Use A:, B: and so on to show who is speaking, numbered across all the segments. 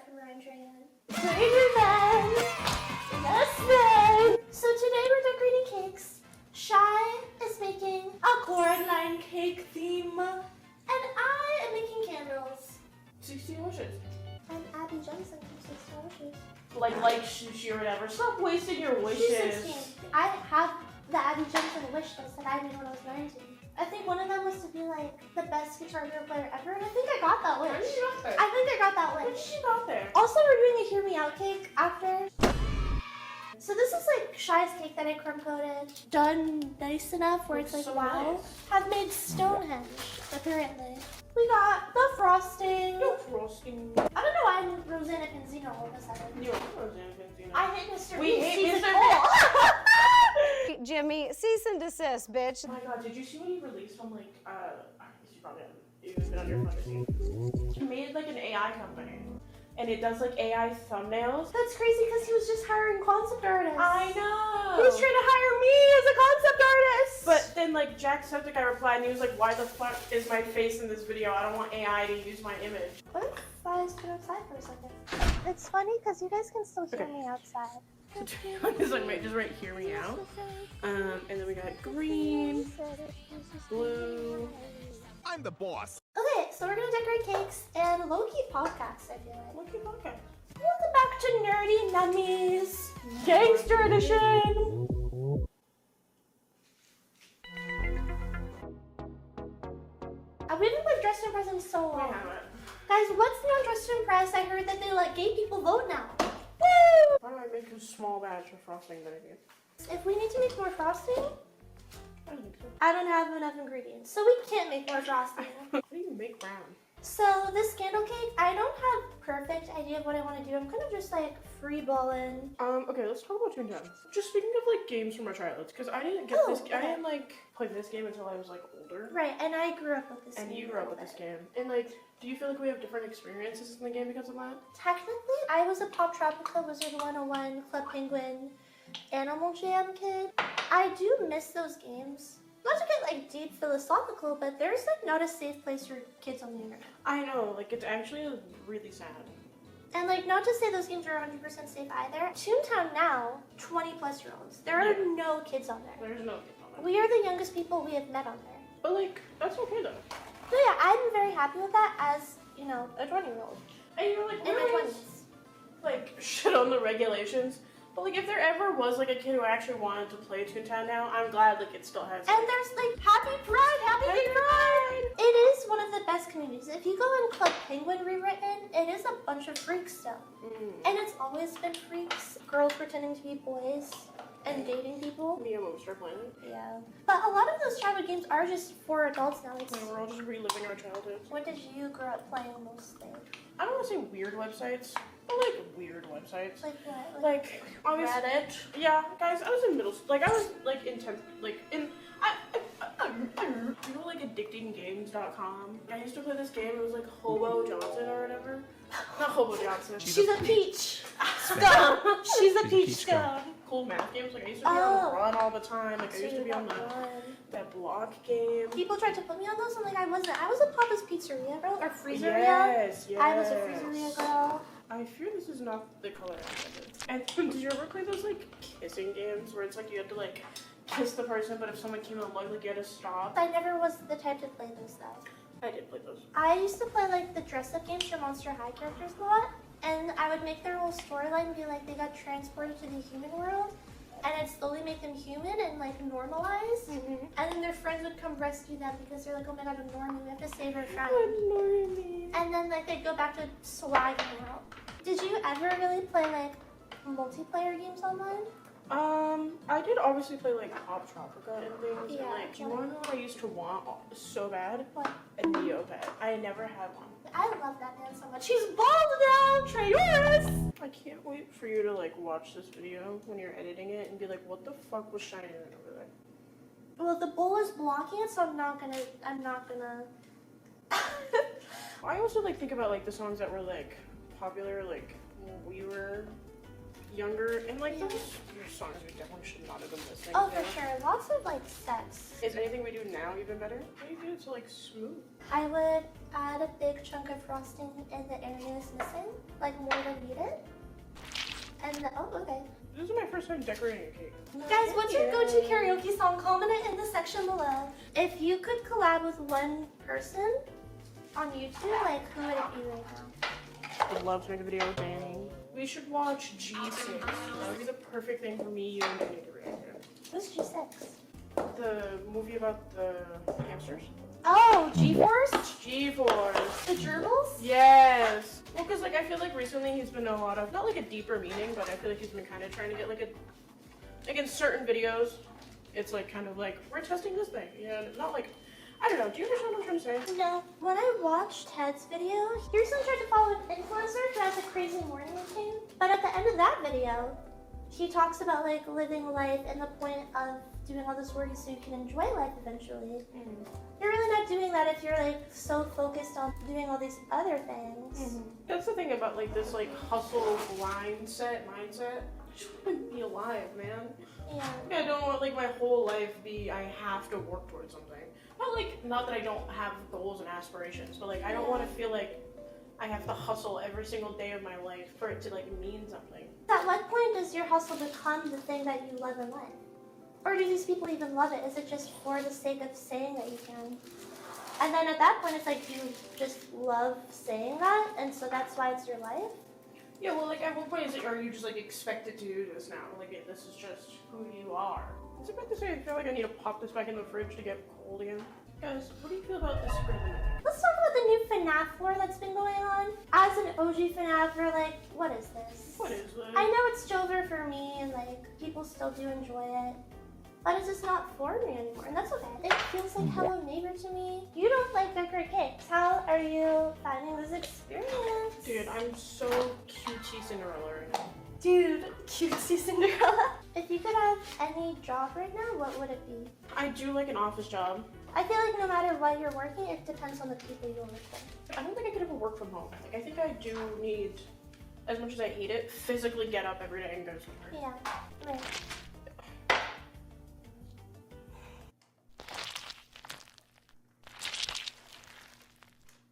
A: start from Ryan Tran. Stranger Man! Yes, man! So today we're decorating cakes. Shy is making a Coraline cake theme. And I am making candles.
B: 16 wishes.
A: And Abby Johnson from 16 wishes.
B: Like sushi or whatever. Stop wasting your wishes.
A: She's 16. I have the Abby Johnson wish list that I made when I was 19. I think one of them was to be like the best Guitar Hero player ever, and I think I got that wish.
B: Where did you got there?
A: I think I got that
B: Where
A: wish.
B: did you got there?
A: Also, we're doing a Hear Me Out cake after. So this is like Shy's cake that I crumb coated. Done nice enough where it's like
B: so
A: wow.
B: nice.
A: Have made Stonehenge, apparently. We got the frosting.
B: No frosting.
A: I don't know why I'm Rosanna Pinzino all of a sudden.
B: You're Rosanna Pinzino.
A: I hate Mr.
B: We
A: Beast
B: hate
A: season
B: Mr.
A: four.
C: Jimmy, cease and desist, bitch.
B: Oh my god, did you see what he released from like, I guess you probably haven't even been on your phone to see. He made like an AI company. And it does like AI thumbnails.
A: That's crazy because he was just hiring concept artists.
B: I know!
A: He was trying to hire me as a concept artist.
B: But then like Jacksepticeye replied and he was like, why the fuck is my face in this video? I don't want AI to use my image.
A: What if I stood outside for a second? It's funny because you guys can still hear me outside.
B: So to be honest, I might just write hear me out. And then we got green, blue.
D: I'm the boss.
A: Okay, so we're gonna decorate cakes and low-key podcasts, I feel like.
B: Look at okay.
A: Welcome back to Nerdy Nummies Gangster Edition! We haven't played Dress to Impress in so
B: We
A: long.
B: have it.
A: Guys, what's new on Dress to Impress? I heard that they let gay people vote now. Woo!
B: Why don't I make a small batch of frosting that I do?
A: If we need to make more frosting,
B: I don't think so.
A: I don't have enough ingredients, so we can't make more frosting.
B: What do you make brown?
A: So this candle cake, I don't have perfect idea of what I want to do. I'm kind of just like free balling.
B: Okay, let's talk about Toontown. Just speaking of like games from our childhoods, because I didn't get
A: Oh,
B: this. I
A: okay.
B: didn't like play this game until I was like older.
A: Right, and I grew up with this
B: And
A: game
B: you
A: a
B: grew up
A: little
B: with this
A: bit.
B: game. And like, do you feel like we have different experiences in the game because of that?
A: Technically, I was a Pop Tropica, Wizard 101, Club Penguin, Animal Jam kid. I do miss those games. Not to get like deep philosophical, but there's like not a safe place for kids on the internet.
B: I know, like it's actually really sad.
A: And like, not to say those games are 100% safe either. Toontown now, 20 plus year olds. There are
B: Yeah.
A: no kids on there.
B: There's no kids on it.
A: We are the youngest people we have met on there.
B: But like, that's okay though.
A: So yeah, I'm very happy with that as, you know, a 20-year-old.
B: And you're like,
A: In my
B: where is,
A: 20s.
B: like, shit on the regulations. But like, if there ever was like a kid who actually wanted to play Toontown now, I'm glad like it still has.
A: And there's like, happy pride, happy
B: Happy
A: gay pride! It is one of the best communities. If you go on Club Penguin Rewritten, it is a bunch of freaks still. And it's always been freaks. Girls pretending to be boys and dating people.
B: Me and when we start playing it.
A: Yeah. But a lot of those childhood games are just for adults now. It's,
B: And we're all just reliving our childhoods.
A: what did you grow up playing mostly?
B: I don't want to say weird websites, but like weird websites.
A: Like what?
B: Like, obviously,
A: Reddit?
B: yeah, guys, I was in middle school. Like, I was like in 10th, like in, you know, like addictinggames.com. I used to play this game. It was like Hobo Johnson or whatever. Not Hobo Johnson.
A: She's a peach. Scone. She's a peach scone.
B: Cool math games. Like I used to be
A: Oh.
B: on the run all the time. Like I
A: So
B: used to
A: you
B: be on
A: got
B: the
A: one.
B: that block game.
A: People tried to put me on those. I'm like, I wasn't. I was a Papa's Pizzeria girl or Freezeria.
B: Yes, yes.
A: I was a Freezeria girl.
B: I fear this is not the color I wanted. And did you ever play those like kissing games where it's like you had to like kiss the person, but if someone came along, like you had to stop?
A: I never was the type to play those though.
B: I did play those.
A: I used to play like the dress-up games for Monster High characters a lot, and I would make their whole storyline be like they got transported to the human world, and I'd slowly make them human and like normalize, and then their friends would come rescue them because they're like, oh my god, a normie, we have to save our friend. And then like they'd go back to swagging out. Did you ever really play like multiplayer games online?
B: I did obviously play like Pop Tropica and things.
A: Yeah,
B: And like, do you want to know what I used to want so bad?
A: What?
B: A Neopet. I never had one.
A: I love that man so much. He's bald now, Travis!
B: I can't wait for you to like watch this video when you're editing it and be like, what the fuck was shining over there?
A: Well, the bowl is blocking it, so I'm not gonna.
B: I also like think about like the songs that were like popular like when we were younger, and like
A: Yeah.
B: those songs we definitely should not have been listening
A: Oh,
B: to.
A: for sure. Lots of like sex.
B: Is anything we do now even better? Maybe it's like smooth.
A: I would add a big chunk of frosting in the areas missing, like more than needed. And oh, okay.
B: This is my first time decorating a cake.
A: Guys, what's your go-to karaoke song? Comment it in the section below. If you could collab with one person on YouTube, like who would it be right now?
B: I'd love to make a video with Danny. We should watch G6. That would be the perfect thing for me, you, and Danny to react to.
A: Who's G6?
B: The movie about the hamsters?
A: Oh, G-Force?
B: G-Force.
A: The gerbils?
B: Yes. Well, because like I feel like recently he's been in a lot of, not like a deeper meaning, but I feel like he's been kind of trying to get like in certain videos, it's like kind of like, we're testing this thing. Yeah, not like, I don't know. Do you understand what I'm trying to say?
A: No. When I watched Ted's video, he recently tried to follow an influencer who has a crazy morning routine. But at the end of that video, he talks about like living life and the point of doing all this work is so you can enjoy life eventually. You're really not doing that if you're like so focused on doing all these other things.
B: That's the thing about like this like hustle mindset. I just want to be alive, man.
A: Yeah.
B: I don't want like my whole life be I have to work towards something. Not that I don't have goals and aspirations, but like I don't want to feel like I have to hustle every single day of my life for it to like mean something.
A: At what point does your hustle become the thing that you love in life? Or do these people even love it? Is it just for the sake of saying that you can? And then at that point, it's like, do you just love saying that? And so that's why it's your life?
B: Yeah, well, like at what point is it, are you just like expected to do this now? Like this is just who you are. Is it about to say I feel like I need to pop this back in the fridge to get cold again? Guys, what do you feel about this script?
A: Let's talk about the new FNAF lore that's been going on. As an OG FNAFer, like, what is this?
B: What is this?
A: I know it's over for me and like people still do enjoy it. But it's just not for me anymore, and that's okay. It feels like Hello Neighbor to me. You don't like decorate cakes. How are you finding this experience?
B: Dude, I'm so cutesy Cinderella right now.
A: Dude, cutesy Cinderella. If you could have any job right now, what would it be?
B: I do like an office job.
A: I feel like no matter what you're working, it depends on the people you work with.
B: I don't think I could ever work from home. Like, I think I do need, as much as I hate it, physically get up every day and go somewhere.
A: Yeah, right.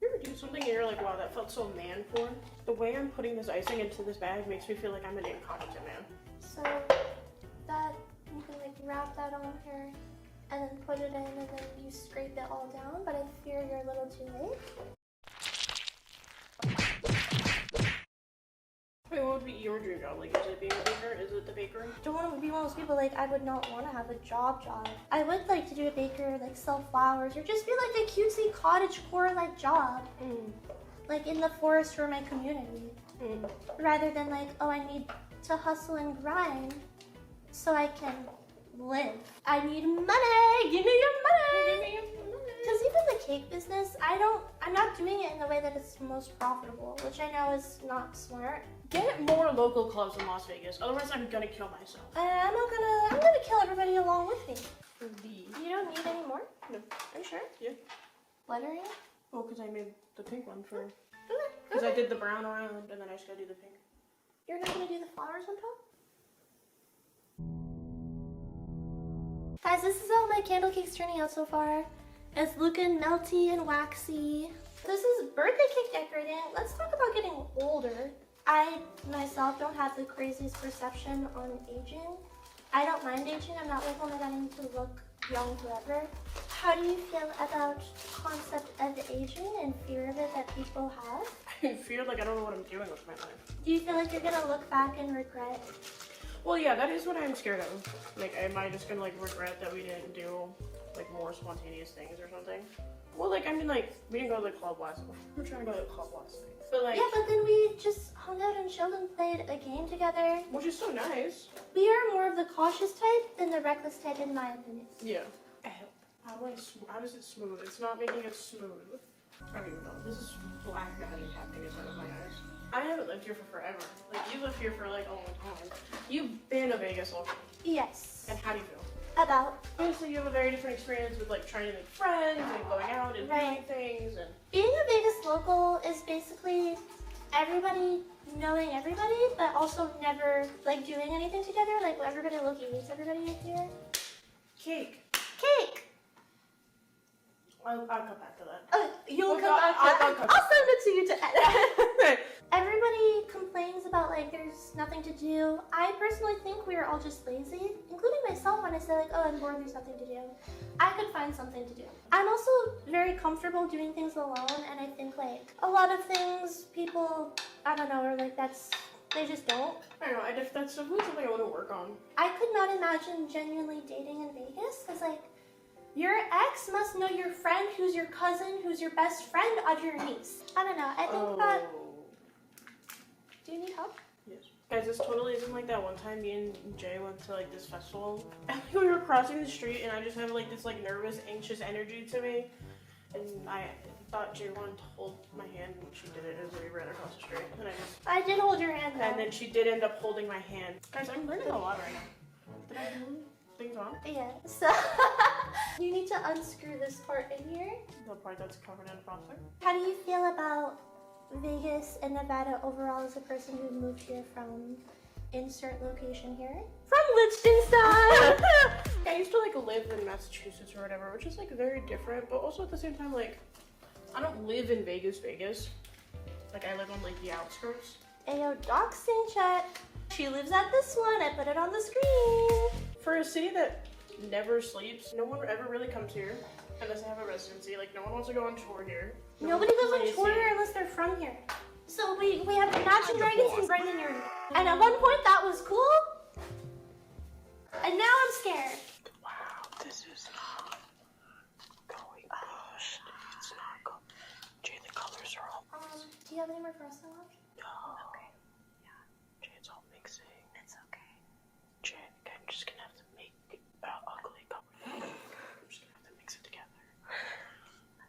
B: You ever do something and you're like, wow, that felt so man-form? The way I'm putting this icing into this bag makes me feel like I'm an incompetent man.
A: So that you can like wrap that on here and then put it in and then you scrape it all down, but I fear you're a little too late.
B: Wait, what would be your dream job? Like, is it being a baker? Is it the bakery?
A: Don't want to be one of those people like I would not want to have a job. I would like to do a baker, like sell flowers or just be like a cutesy cottagecore like job. Like in the forest for my community. Rather than like, oh, I need to hustle and grind so I can live. I need money. Give me your money. Because even the cake business, I'm not doing it in the way that it's most profitable, which I know is not smart.
B: Get more local clubs in Las Vegas, otherwise I'm gonna kill myself.
A: I'm gonna kill everybody along with me. You don't need any more?
B: No.
A: Are you sure?
B: Yeah.
A: Lettering?
B: Oh, because I made the pink one for... Because I did the brown around, and then I just gotta do the pink.
A: You're not gonna do the flowers on top? Guys, this is how my candle cake's turning out so far. It's looking melty and waxy. This is birthday cake decorating. Let's talk about getting older. I, myself, don't have the craziest perception on aging. I don't mind aging. I'm not like, oh my god, I need to look young forever. How do you feel about the concept of aging and fear of it that people have?
B: I feel like I don't know what I'm doing with my life.
A: Do you feel like you're gonna look back and regret?
B: Well, yeah, that is what I'm scared of. Like, am I just gonna, like, regret that we didn't do, like, more spontaneous things or something? Well, like, I mean, like, we didn't go to the club last night. We were trying to go to the club last night. But, like...
A: Yeah, but then we just hung out and chilled and played a game together.
B: Which is so nice.
A: We are more of the cautious type than the reckless type, in my opinion.
B: Yeah. How does it smooth? It's not making it smooth. I don't even know. This is black honey happening inside of my eyes. I haven't lived here for forever. Like, you lived here for, like, a long time. You've been a Vegas local.
A: Yes.
B: And how do you feel?
A: About.
B: Obviously, you have a very different experience with, like, trying to make friends and going out and doing things. And
A: Being a Vegas local is basically everybody knowing everybody, but also never like doing anything together. Like everybody low-key hates everybody here.
B: Cake.
A: Cake.
B: I'll come back to that.
A: Oh, you'll
B: Well,
A: come back to
B: I'll
A: that.
B: come
A: I'll send it to you to edit.
B: Okay.
A: Everybody complains about like there's nothing to do. I personally think we are all just lazy, including myself when I say like, oh, I'm bored, there's nothing to do. I could find something to do. I'm also very comfortable doing things alone, and I think like a lot of things people, I don't know, are like they just don't.
B: I don't know, that's definitely something I want to work on.
A: I could not imagine genuinely dating in Vegas because like your ex must know your friend who's your cousin who's your best friend of your niece. I don't know. I think that. Do you need help?
B: Yes. Guys, this totally isn't like that one time me and Jay went to like this festival. And we were crossing the street and I just had like this like nervous, anxious energy to me. And I thought Jay wanted to hold my hand and she did it as we ran across the street. And
A: I did hold your hand though.
B: and then she did end up holding my hand. Guys, I'm learning a lot right now. Did I do things wrong?
A: Yeah, so you need to unscrew this part in here.
B: The part that's covered in frosting.
A: How do you feel about Vegas and Nevada overall as a person who moved here from insert location here? From Liechtenstein!
B: I used to like live in Massachusetts or whatever, which is like very different, but also at the same time like I don't live in Vegas. Like I live on like the outskirts.
A: Ayo, doxing check. She lives at this one. I put it on the screen.
B: For a city that never sleeps, no one ever really comes here unless they have a residency. Like no one wants to go on tour here.
A: Nobody goes on tour here unless they're from here. So we have Imagine Dragons and Brendan here. And at one point that was cool. And now I'm scared.
B: Wow, this is not going good. It's not good. Jay, the colors are all.
A: Do you have any more frosting left?
B: No. Okay. Yeah. Jay, it's all mixing.
A: It's okay.
B: Jay, I'm just gonna have to make ugly colors. I'm just gonna have to mix it together.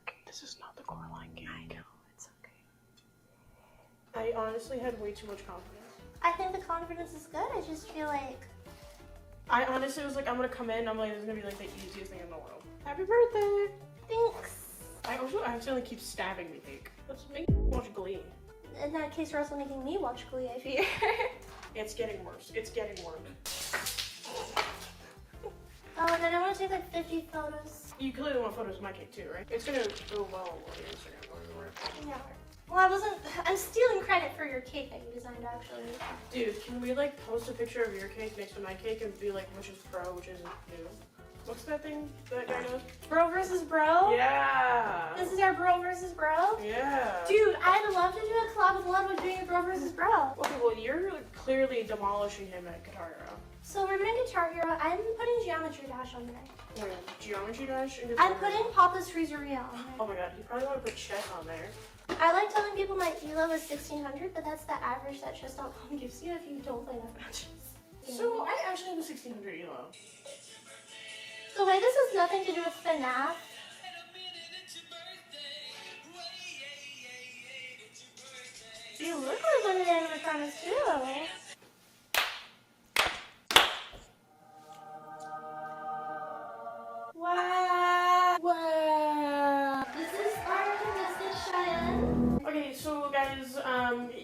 B: Okay. This is not the Coraline cake. I know. It's okay. I honestly had way too much confidence.
A: I think the confidence is good. I just feel like
B: I honestly was like, I'm gonna come in, I'm like, this is gonna be like the easiest thing in the world. Happy birthday!
A: thanks.
B: I also accidentally keep stabbing the cake. Let's make watch Glee.
A: In that case, you're also making me watch Glee, I fear.
B: It's getting worse. It's getting worse.
A: Oh, and then I want to take like 50 photos.
B: You clearly want photos of my cake too, right? It's gonna go well on your Instagram.
A: Yeah. Well, I'm stealing credit for your cake that you designed, actually.
B: Dude, can we like post a picture of your cake next to my cake and be like, which is pro, which is new? What's that thing that guy does?
A: Bro versus bro?
B: Yeah!
A: This is our bro versus bro?
B: Yeah!
A: Dude, I'd love to do a collab with Ludwig doing a bro versus bro.
B: Okay, well, you're clearly demolishing him at Guitar Hero.
A: So we're doing Guitar Hero. I'm putting Geometry Dash on there.
B: Wait, Geometry Dash and Guitar
A: I'm
B: Hero?
A: putting Papa's Freezeria on there.
B: Oh my god, you probably want to put chess on there.
A: I like telling people my ELO is 1600, but that's the average that chess.com gives you if you don't play enough matches.
B: So I actually have a 1600 ELO.
A: So wait, this has nothing to do with FNAF. You look like one of the animatronics too.
B: Wow! Wow!
A: This is our contestant Cheyenne.
B: Okay, so guys,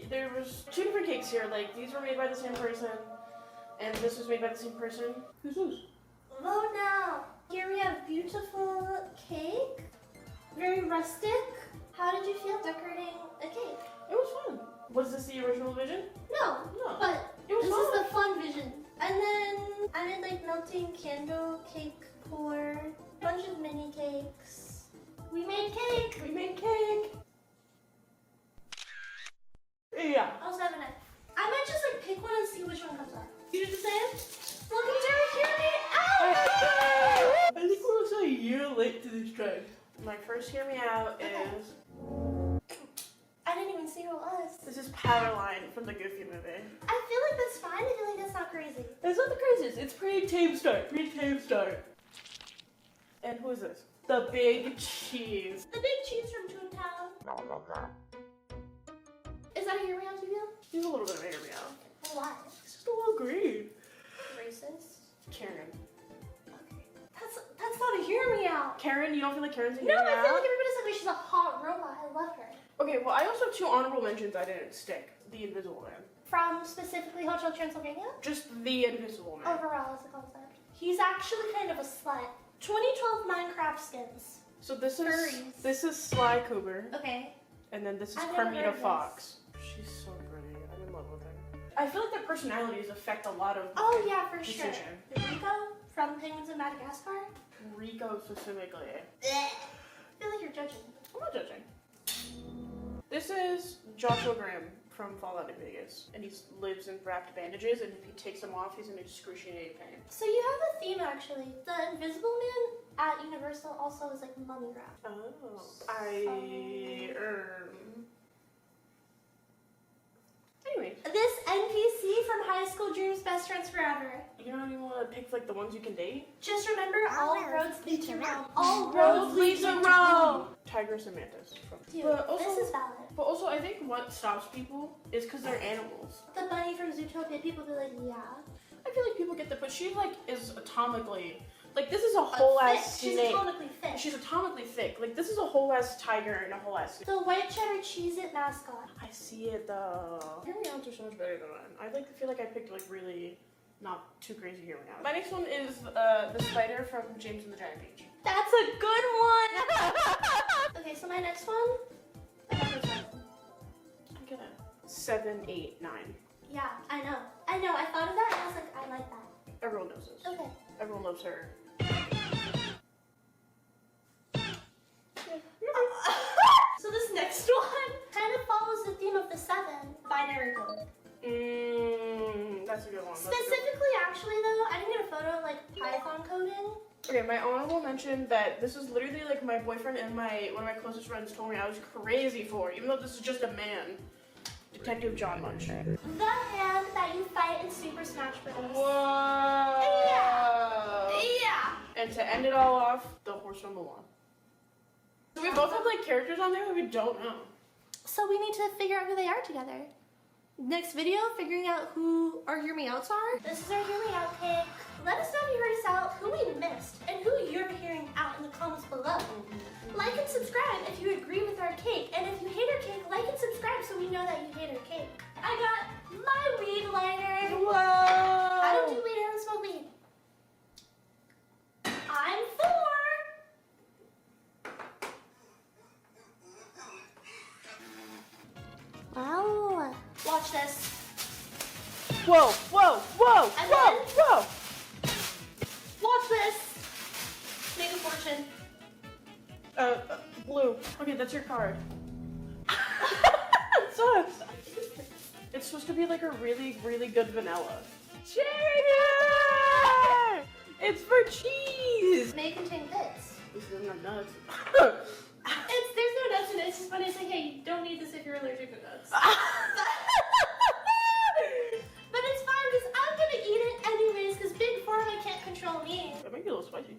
B: there was two different cakes here. Like these were made by the same person, and this was made by the same person. Who's whose?
A: Vote now. Here we have beautiful cake, very rustic. How did you feel decorating a cake?
B: It was fun. Was this the original vision?
A: No,
B: No.
A: but
B: It was
A: this
B: fun.
A: is the fun vision. And then I made like melting candle cake pour, a bunch of mini cakes. We made cake.
B: We made cake. Yeah.
A: Oh, 7 I might just like pick one and see which one comes up. You do the same? Welcome to Hear Me Out!
B: I think we're also a year late to this trend. My first Hear Me Out is...
A: I didn't even see who it was.
B: This is Powerline from the Goofy movie.
A: I feel like that's fine. I feel like that's not crazy.
B: It's not the craziest. It's pretty tame start. Pretty tame start. And who is this? The Big Cheese.
A: The big cheese from Toontown. Is that a Hear Me Out to you?
B: He's a little bit of a Hear Me Out.
A: Why?
B: He's just a little green.
A: Racist.
B: Karen.
A: That's not a Hear Me Out.
B: Karen, you don't feel like Karen's a
A: No,
B: Hear Me
A: I feel
B: Out?
A: like everybody's like, she's a hot robot. I love her.
B: Okay, well, I also have 2 honorable mentions I didn't stick. The Invisible Man.
A: From specifically Hotel Transylvania?
B: Just the Invisible Man.
A: Overall as a concept. He's actually kind of a slut. 2012 Minecraft skins.
B: So this is
A: Furries.
B: Sly Cooper,
A: Okay.
B: and then this is
A: I've never heard
B: Carmita
A: of this.
B: Fox. She's so pretty. I'm in love with her. I feel like their personalities affect a lot of
A: Oh yeah, for
B: decision.
A: sure. Rico from Penguins of Madagascar?
B: Rico specifically.
A: I feel like you're judging.
B: I'm not judging. This is Joshua Graham from Fallout New Vegas, and he lives in wrapped bandages, and if he takes them off, he's in excruciating pain.
A: So you have a theme actually. The Invisible Man at Universal also is like mummy wrap.
B: Oh, Anyway,
A: This NPC from High School Dreams Best Friends Forever.
B: you don't even want to pick like the ones you can date?
A: Just remember, all roads lead to Rome. All
B: Roads
A: roads lead to
B: Rome! Tigress and Mantis.
A: Dude,
B: But also-
A: this is valid.
B: But also, I think what stops people is because they're animals.
A: The bunny from Zootopia, people be like, yeah.
B: I feel like people get that, but she like is atomically, like this is a whole ass
A: She's
B: snake.
A: atomically thick.
B: She's atomically thick. Like this is a whole ass tiger and a whole ass snake.
A: The white cheddar Cheez-It mascot.
B: I see it though. Hear Me Outs are so much better than mine. I like feel like I picked like really not too crazy Hear Me Out. My next one is the spider from James and the Giant Peach.
A: That's a good one! Okay, so my next one. Number 7.
B: I get a 7, 8, 9.
A: Yeah, I know. I thought of that and I was like, I like that.
B: Everyone knows this.
A: Okay.
B: Everyone loves her.
A: So this next one kind of follows the theme of the 7. Binary code.
B: That's a good one.
A: Specifically, actually though, I didn't get a photo like Python coding.
B: Okay, my honorable mention that this is literally like my boyfriend and one of my closest friends told me I was crazy for, even though this is just a man. Detective John Munch.
A: The hand that you fight in Super Smash Bros.
B: Whoa!
A: Yeah.
B: And to end it all off, the horse from Mulan. So we both have like characters on there that we don't know.
A: So we need to figure out who they are together. Next video, figuring out who our Hear Me Outs are. This is our Hear Me Out cake. Let us know if you heard us out, who we missed, and who you're hearing out in the comments below. Like and subscribe if you agree with our cake, and if you hate our cake, like and subscribe so we know that you hate our cake. I got my weed lighter.
B: Whoa!
A: I don't do weed, I don't smoke weed. I'm 4. Wow. Watch this.
B: Whoa! Whoa! Whoa!
A: And
B: Whoa!
A: then-
B: Whoa!
A: Watch this. Make a fortune.
B: Blue. Okay, that's your card. It sucks. It's supposed to be like a really, really good vanilla. Cheers! It's for cheese!
A: May contain bits.
B: This doesn't have nuts.
A: There's no nuts in it. It's just funny to say, hey, you don't need this if you're allergic to nuts. But it's fine because I'm gonna eat it anyways because Big Pharma can't control me.
B: That might be a little spicy.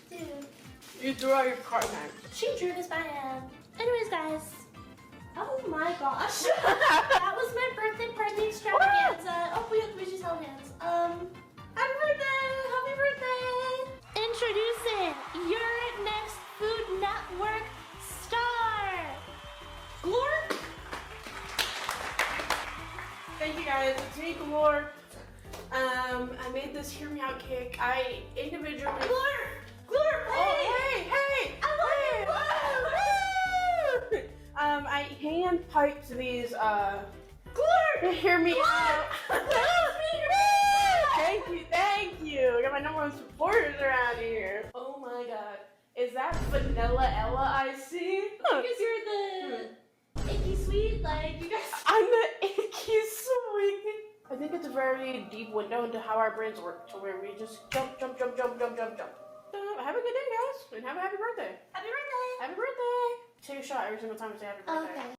A: Dude,
B: You threw out your card back.
A: she drew this by hand. Anyways, guys. Oh my gosh. That was my birthday party extravaganza. Oh, we just held hands. Happy birthday! Happy birthday! Introducing your next Food Network star, Glor.
B: Thank you guys, it's me, Glor. I made this Hear Me Out cake. I individually...
A: Glor,
B: Oh, hey!
A: I love it!
B: I hand piped these,
A: Glor!
B: Hear Me Out.
A: Glor!
B: Thank you. I got my number 1 supporters around here. Oh my god. Is that Vanilla Ella I see?
A: Because you're the icky sweet, like you guys.
B: I'm the icky sweet. I think it's a very deep window into how our brains work, to where we just jump. Have a good day, guys, and have a happy birthday.
A: Happy birthday!
B: Happy birthday. Take a shot every single time I say happy birthday.
A: Okay.